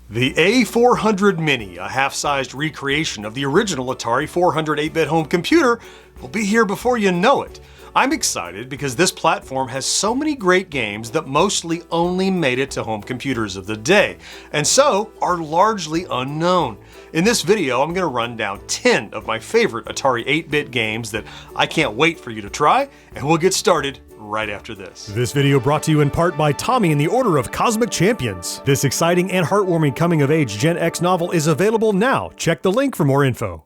The A400 Mini, a half-sized recreation of the original Atari 400 8-bit home computer, will be here before you know it. I'm excited because this platform has so many great games that mostly only made it to home computers of the day, and so are largely unknown. In this video, I'm going to run down 10 of my favorite Atari 8-bit games that I can't wait for you to try, and we'll get started right after this. This video brought to you in part by Tommy in the Order of Cosmic Champions. This exciting and heartwarming coming-of-age Gen X novel is available now. Check the link for more info.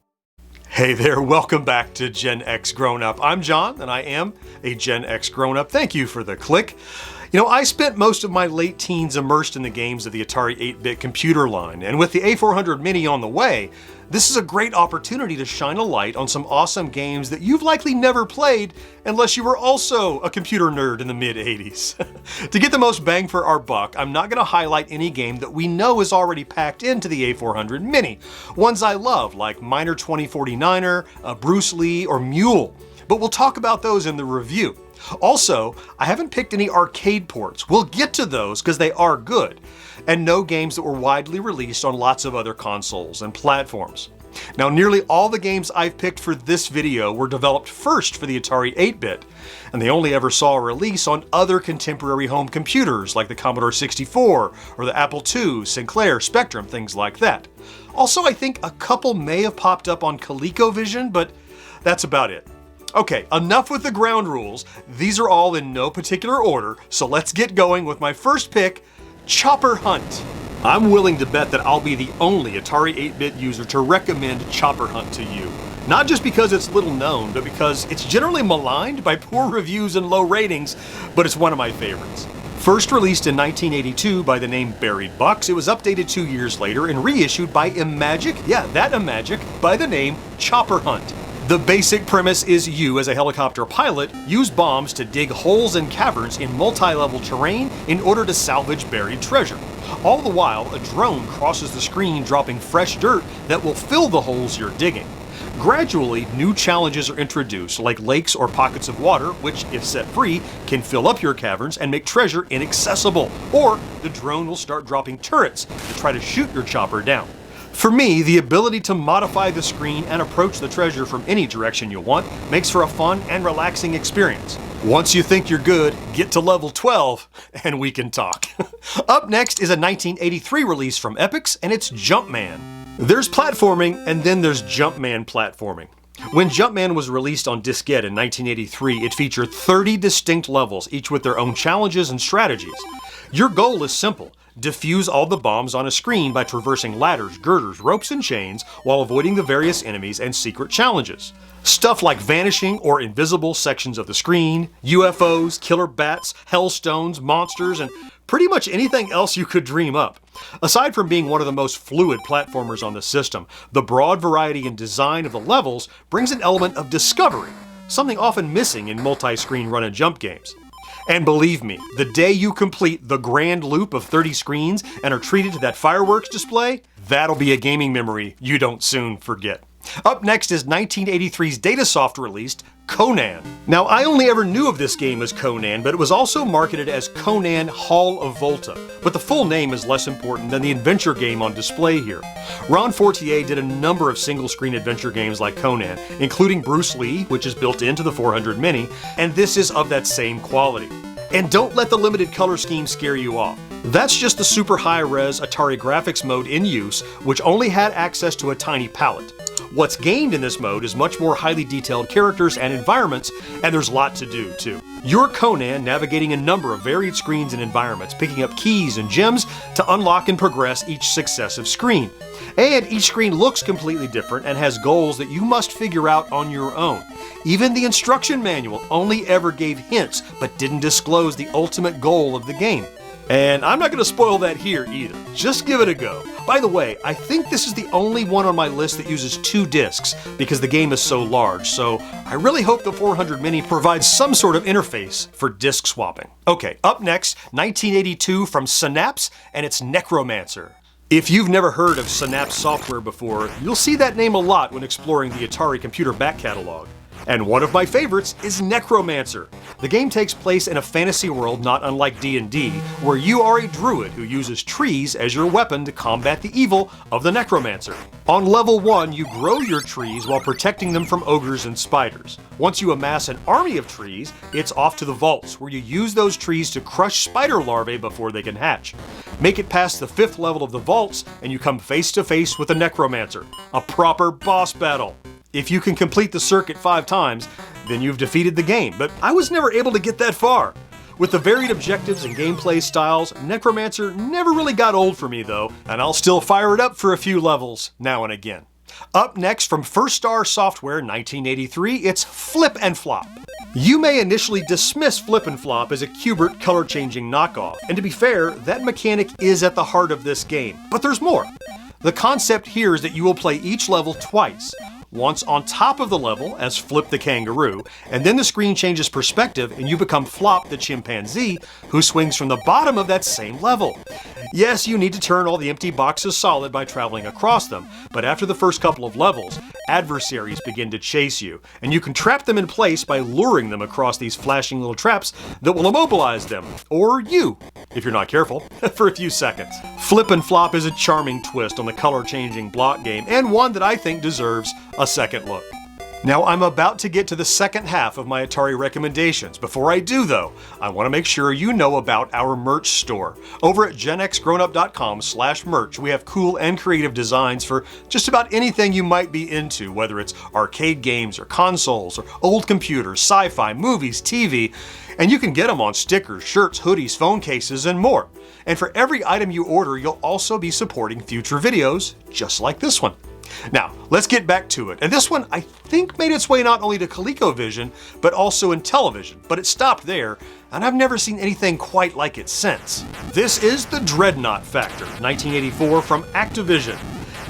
Hey there, welcome back to Gen X Grown Up. I'm John, and I am a Gen X Grown Up. Thank you for the click. You know, I spent most of my late teens immersed in the games of the Atari 8-bit computer line, and with the A400 Mini on the way, this is a great opportunity to shine a light on some awesome games that you've likely never played unless you were also a computer nerd in the mid-80s. To get the most bang for our buck, I'm not going to highlight any game that we know is already packed into the A400 Mini. Ones I love, like Miner 2049er, Bruce Lee, or Mule, but we'll talk about those in the review. Also, I haven't picked any arcade ports. We'll get to those because they are good, and no games that were widely released on lots of other consoles and platforms. Now, nearly all the games I've picked for this video were developed first for the Atari 8-bit, and they only ever saw a release on other contemporary home computers like the Commodore 64 or the Apple II, Sinclair, Spectrum, things like that. Also, I think a couple may have popped up on ColecoVision, but that's about it. Okay, enough with the ground rules. These are all in no particular order, so let's get going with my first pick, Chopper Hunt. I'm willing to bet that I'll be the only Atari 8-bit user to recommend Chopper Hunt to you. Not just because it's little known, but because it's generally maligned by poor reviews and low ratings, but it's one of my favorites. First released in 1982 by the name Buried Bucks, it was updated 2 years later and reissued by Imagic, by the name Chopper Hunt. The basic premise is you, as a helicopter pilot, use bombs to dig holes and caverns in multi-level terrain in order to salvage buried treasure. All the while, a drone crosses the screen dropping fresh dirt that will fill the holes you're digging. Gradually, new challenges are introduced, like lakes or pockets of water, which, if set free, can fill up your caverns and make treasure inaccessible. Or the drone will start dropping turrets to try to shoot your chopper down. For me, the ability to modify the screen and approach the treasure from any direction you want makes for a fun and relaxing experience. Once you think you're good, get to level 12 and we can talk. Up next is a 1983 release from Epix, and it's Jumpman. There's platforming, and then there's Jumpman platforming. When Jumpman was released on diskette in 1983, it featured 30 distinct levels, each with their own challenges and strategies. Your goal is simple. Defuse all the bombs on a screen by traversing ladders, girders, ropes, and chains while avoiding the various enemies and secret challenges. Stuff like vanishing or invisible sections of the screen, UFOs, killer bats, hellstones, monsters, and pretty much anything else you could dream up. Aside from being one of the most fluid platformers on the system, the broad variety and design of the levels brings an element of discovery, something often missing in multi-screen run-and-jump games. And believe me, the day you complete the grand loop of 30 screens and are treated to that fireworks display, that'll be a gaming memory you don't soon forget. Up next is 1983's Datasoft released Conan. Now, I only ever knew of this game as Conan, but it was also marketed as Conan Hall of Volta. But the full name is less important than the adventure game on display here. Ron Fortier did a number of single-screen adventure games like Conan, including Bruce Lee, which is built into the 400 Mini, and this is of that same quality. And don't let the limited color scheme scare you off. That's just the super high-res Atari graphics mode in use, which only had access to a tiny palette. What's gained in this mode is much more highly detailed characters and environments, and there's a lot to do, too. You're Conan navigating a number of varied screens and environments, picking up keys and gems to unlock and progress each successive screen. And each screen looks completely different and has goals that you must figure out on your own. Even the instruction manual only ever gave hints, but didn't disclose the ultimate goal of the game. And I'm not going to spoil that here either. Just give it a go. By the way, I think this is the only one on my list that uses 2 discs because the game is so large, so I really hope the 400 Mini provides some sort of interface for disc swapping. Okay, up next, 1982 from Synapse, and it's Necromancer. If you've never heard of Synapse software before, you'll see that name a lot when exploring the Atari Computer back catalog. And one of my favorites is Necromancer. The game takes place in a fantasy world not unlike D&D, where you are a druid who uses trees as your weapon to combat the evil of the Necromancer. On level 1, you grow your trees while protecting them from ogres and spiders. Once you amass an army of trees, it's off to the vaults, where you use those trees to crush spider larvae before they can hatch. Make it past the 5th level of the vaults, and you come face to face with the Necromancer, a proper boss battle. If you can complete the circuit 5 times, then you've defeated the game, but I was never able to get that far. With the varied objectives and gameplay styles, Necromancer never really got old for me though, and I'll still fire it up for a few levels now and again. Up next from First Star Software 1983, it's Flip and Flop. You may initially dismiss Flip and Flop as a Q*bert color-changing knockoff, and to be fair, that mechanic is at the heart of this game, but there's more. The concept here is that you will play each level twice. Once on top of the level as Flip the kangaroo, and then the screen changes perspective and you become Flop the chimpanzee, who swings from the bottom of that same level. Yes, you need to turn all the empty boxes solid by traveling across them, but after the first couple of levels, adversaries begin to chase you, and you can trap them in place by luring them across these flashing little traps that will immobilize them, or you, if you're not careful, for a few seconds. Flip and Flop is a charming twist on the color-changing block game, and one that I think deserves a second look. Now, I'm about to get to the second half of my Atari recommendations. Before I do though, I want to make sure you know about our merch store. Over at GenXGrownUp.com/merch, we have cool and creative designs for just about anything you might be into, whether it's arcade games or consoles or old computers, sci-fi, movies, TV, and you can get them on stickers, shirts, hoodies, phone cases, and more. And for every item you order, you'll also be supporting future videos just like this one. Now, let's get back to it. And this one, I think, made its way not only to ColecoVision, but also in television. But it stopped there, and I've never seen anything quite like it since. This is the Dreadnaught Factor, 1984 from Activision.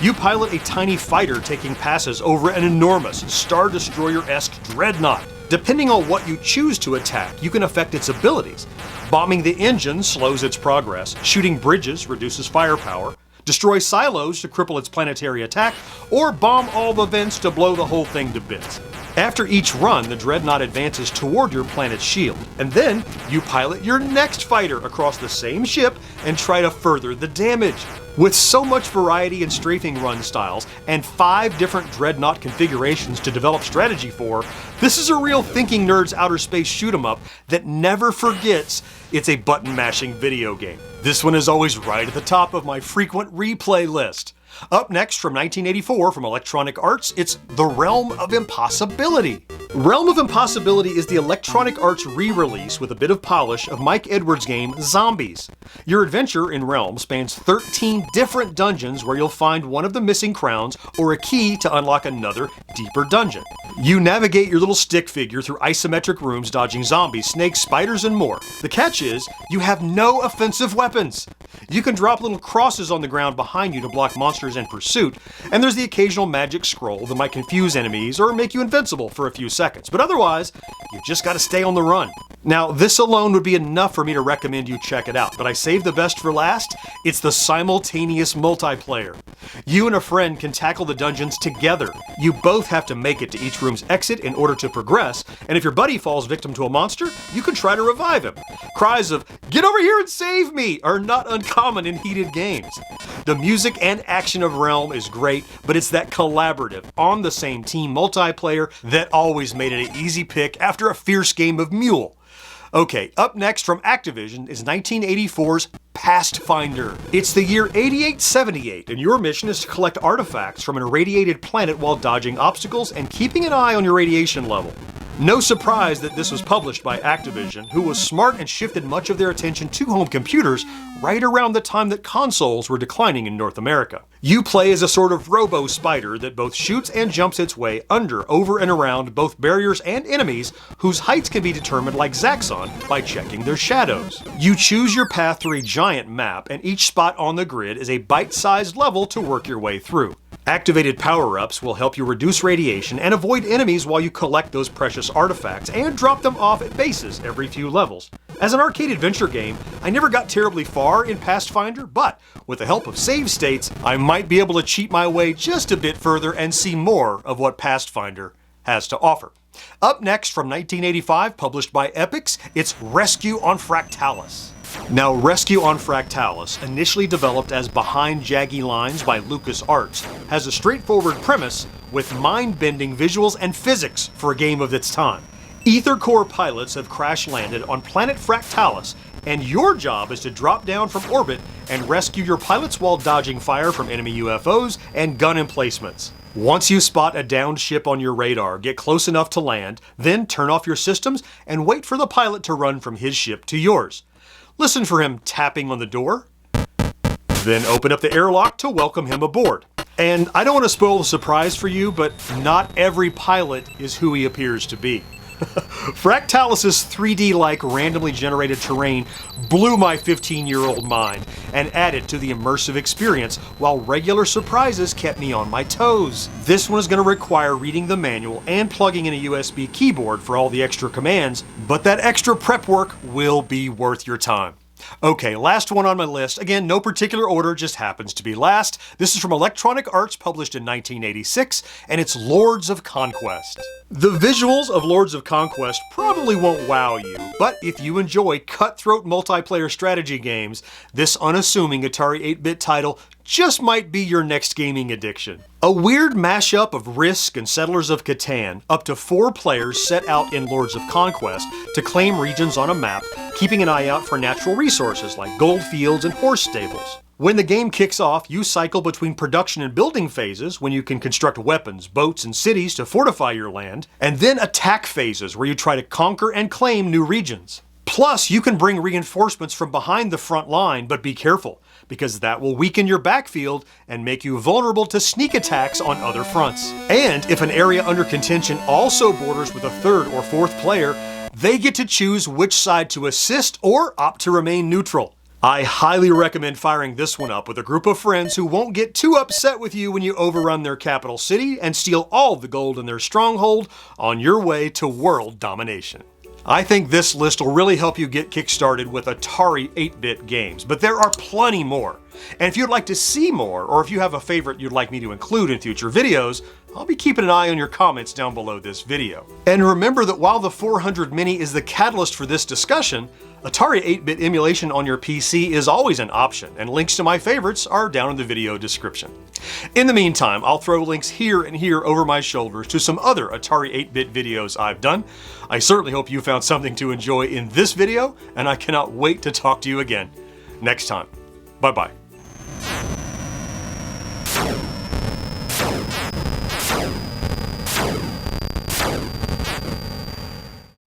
You pilot a tiny fighter taking passes over an enormous Star Destroyer-esque dreadnought. Depending on what you choose to attack, you can affect its abilities. Bombing the engine slows its progress, shooting bridges reduces firepower, destroy silos to cripple its planetary attack, or bomb all the vents to blow the whole thing to bits. After each run, the Dreadnought advances toward your planet's shield, and then you pilot your next fighter across the same ship and try to further the damage. With so much variety in strafing run styles and 5 different Dreadnought configurations to develop strategy for, this is a real thinking nerd's outer space shoot 'em up that never forgets it's a button-mashing video game. This one is always right at the top of my frequent replay list. Up next from 1984 from Electronic Arts, it's The Realm of Impossibility. Realm of Impossibility is the Electronic Arts re-release with a bit of polish of Mike Edwards' game Zombies. Your adventure in Realm spans 13 different dungeons where you'll find one of the missing crowns or a key to unlock another, deeper dungeon. You navigate your little stick figure through isometric rooms dodging zombies, snakes, spiders, and more. The catch is, you have no offensive weapons. You can drop little crosses on the ground behind you to block monsters in pursuit, and there's the occasional magic scroll that might confuse enemies or make you invincible for a few seconds, but otherwise, you just gotta stay on the run. Now, this alone would be enough for me to recommend you check it out, but I saved the best for last. It's the simultaneous multiplayer. You and a friend can tackle the dungeons together. You both have to make it to each room's exit in order to progress, and if your buddy falls victim to a monster, you can try to revive him. Cries of, "Get over here and save me!" are not uncommon in heated games. The music and action of Realm is great, but it's that collaborative, on-the-same-team multiplayer that always made it an easy pick after a fierce game of Mule. Okay, up next from Activision is 1984's Pastfinder. It's the year 8878, and your mission is to collect artifacts from an irradiated planet while dodging obstacles and keeping an eye on your radiation level. No surprise that this was published by Activision, who was smart and shifted much of their attention to home computers right around the time that consoles were declining in North America. You play as a sort of robo-spider that both shoots and jumps its way under, over, and around both barriers and enemies whose heights can be determined like Zaxxon by checking their shadows. You choose your path through a giant map, and each spot on the grid is a bite-sized level to work your way through. Activated power-ups will help you reduce radiation and avoid enemies while you collect those precious artifacts and drop them off at bases every few levels. As an arcade adventure game, I never got terribly far in Pastfinder, but with the help of save states, I might be able to cheat my way just a bit further and see more of what Pastfinder has to offer. Up next, from 1985, published by Epix, it's Rescue on Factalus. Now, Rescue on Factalus, initially developed as Behind Jaggy Lines by LucasArts, has a straightforward premise with mind-bending visuals and physics for a game of its time. Ether Core pilots have crash-landed on planet Factalus, and your job is to drop down from orbit and rescue your pilots while dodging fire from enemy UFOs and gun emplacements. Once you spot a downed ship on your radar, get close enough to land, then turn off your systems and wait for the pilot to run from his ship to yours. Listen for him tapping on the door, then open up the airlock to welcome him aboard. And I don't want to spoil the surprise for you, but not every pilot is who he appears to be. Factalus's 3D-like randomly generated terrain blew my 15-year-old mind and added to the immersive experience, while regular surprises kept me on my toes. This one is going to require reading the manual and plugging in a USB keyboard for all the extra commands, but that extra prep work will be worth your time. Okay, last one on my list. Again, no particular order, just happens to be last. This is from Electronic Arts, published in 1986, and it's Lords of Conquest. The visuals of Lords of Conquest probably won't wow you, but if you enjoy cutthroat multiplayer strategy games, this unassuming Atari 8-bit title just might be your next gaming addiction. A weird mashup of Risk and Settlers of Catan, up to 4 players set out in Lords of Conquest to claim regions on a map, keeping an eye out for natural resources like gold fields and horse stables. When the game kicks off, you cycle between production and building phases, when you can construct weapons, boats, and cities to fortify your land, and then attack phases, where you try to conquer and claim new regions. Plus, you can bring reinforcements from behind the front line, but be careful, because that will weaken your backfield and make you vulnerable to sneak attacks on other fronts. And if an area under contention also borders with a 3rd or 4th player, they get to choose which side to assist or opt to remain neutral. I highly recommend firing this one up with a group of friends who won't get too upset with you when you overrun their capital city and steal all the gold in their stronghold on your way to world domination. I think this list will really help you get kickstarted with Atari 8-bit games, but there are plenty more. And if you'd like to see more, or if you have a favorite you'd like me to include in future videos, I'll be keeping an eye on your comments down below this video. And remember that while the 400 Mini is the catalyst for this discussion, Atari 8-bit emulation on your PC is always an option, and links to my favorites are down in the video description. In the meantime, I'll throw links here and here over my shoulders to some other Atari 8-bit videos I've done. I certainly hope you found something to enjoy in this video, and I cannot wait to talk to you again next time. Bye-bye.